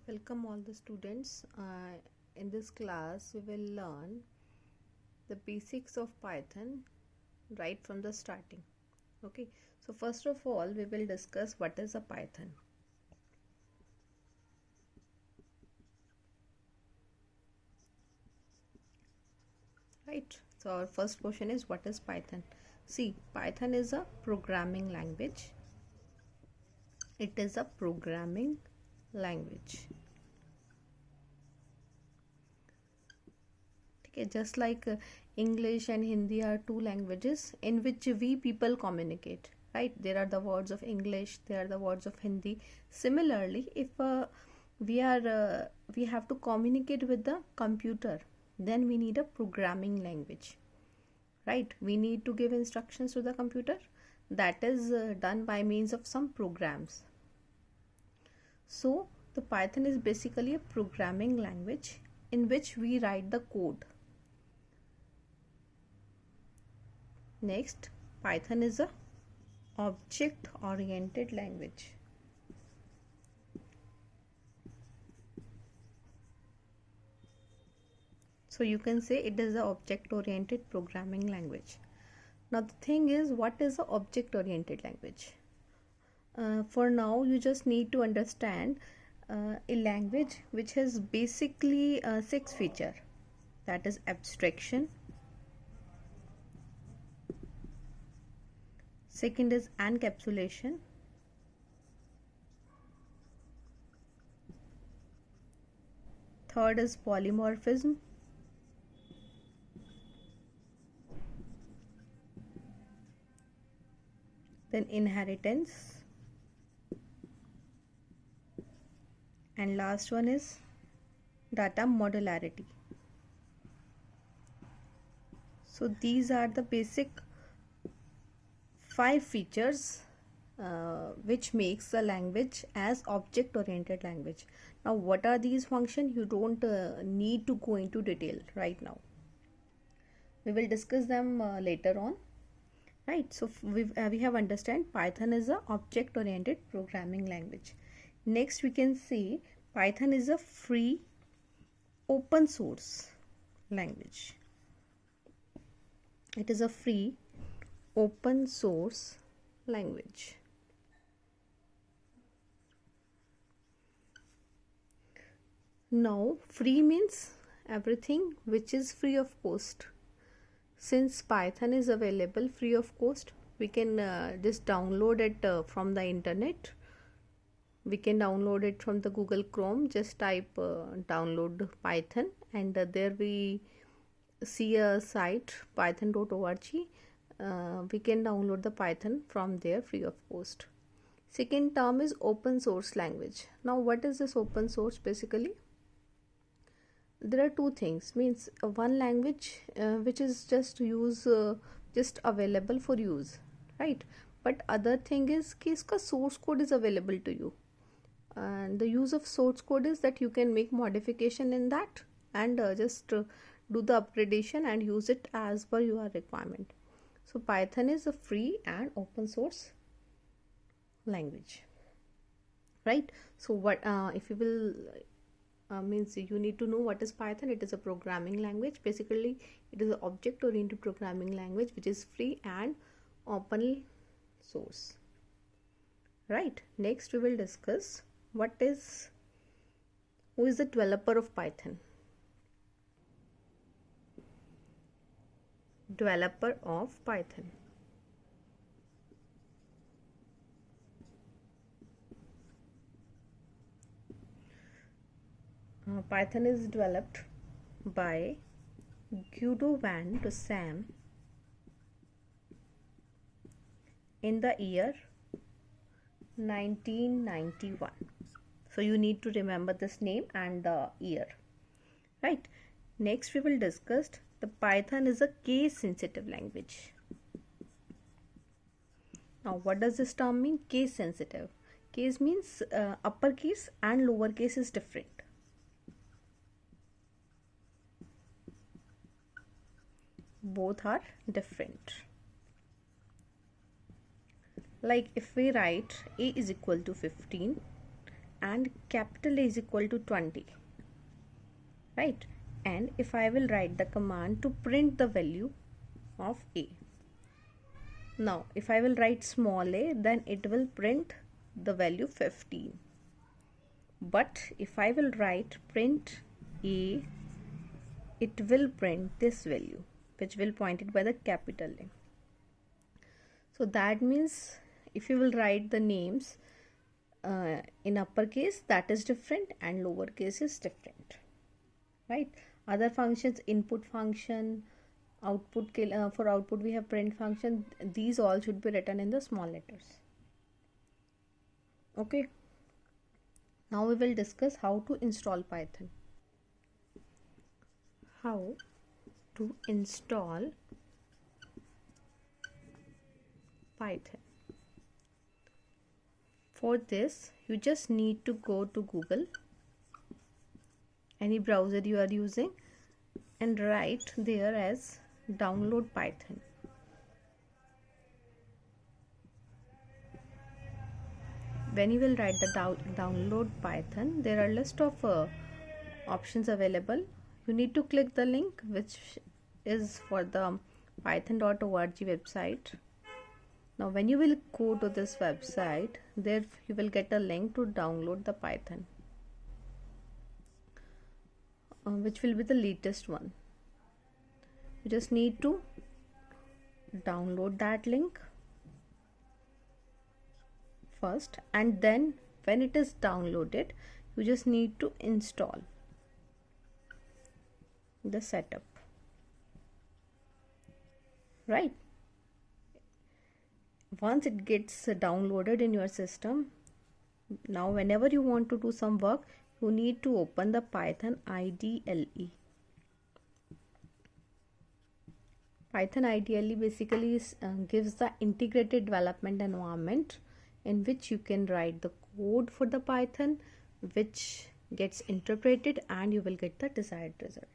Welcome all the students. In this class, we will learn the basics of Python right from the starting. Okay, so first of all, we will discuss what is a Python. Right, so our first question is what is Python? See, Python is a programming language. It is a programming language. Okay, just like English and Hindi are two languages in which we people communicate, right? There are the words of English, there are the words of Hindi. Similarly, if we have to communicate with the computer, then we need a programming language, right? We need to give instructions to the computer. That is done by means of some programs. So the Python is basically a programming language in which we write the code. Next, Python is a object-oriented language. So you can say it is an object-oriented programming language. Now the thing is, what is an object-oriented language? For now, you just need to understand a language which has basically 6 features. That is abstraction. Second is encapsulation. Third is polymorphism. Then inheritance. And last one is data modularity. So these are the basic 5 features which makes the language as object oriented language. Now what are these functions? You don't need to go into detail right now. We will discuss them later on. Right, so we have understand Python is a object oriented programming language. Next we can say Python is a free open source language. It is a free open source language. Now free means everything which is free of cost. Since Python is available free of cost, we can just download it from the internet. We can download it from the Google Chrome. Just type download Python and there we see a site python.org. We can download the Python from there free of cost. Second term is open source language. Now what is this open source basically? There are two things, means one language which is just available for use, right? But other thing is कि इसका source code is available to you, and the use of source code is that you can make modification in that and just do the upgradation and use it as per your requirement. So Python is a free and open source language, right? So what if you will means you need to know what is Python. It is a programming language. Basically it is an object oriented programming language which is free and open source, right? Next we will discuss who is the developer of Python. Developer of Python. Python is developed by Guido van Rossum in the year 1991. So you need to remember this name and the year, right? Next we will discuss the Python is a case sensitive language. Now what does this term mean? Case sensitive. Case means uppercase and lowercase is different. Both are different. Like if we write a is equal to 15 and capital A is equal to 20, right? And if I will write the command to print the value of A, now if I will write small a, then it will print the value 15. But if I will write print A, it will print this value, which will pointed by the capital A. So that means if you will write the names in uppercase, that is different, and lowercase is different, right? Other functions, input function, output, for output we have print function, these all should be written in the small letters. Okay, now we will discuss how to install Python. How to install Python. For this, you just need to go to Google, any browser you are using, and write there as download Python. When you will write the download Python, there are list of options available. You need to click the link which is for the python.org website. Now when you will go to this website, there you will get a link to download the Python, which will be the latest one. You just need to download that link first, and then when it is downloaded, you just need to install the setup, right? Once it gets downloaded in your system, now whenever you want to do some work, you need to open the Python IDLE. Python IDLE basically gives the integrated development environment in which you can write the code for the Python, which gets interpreted, and you will get the desired result.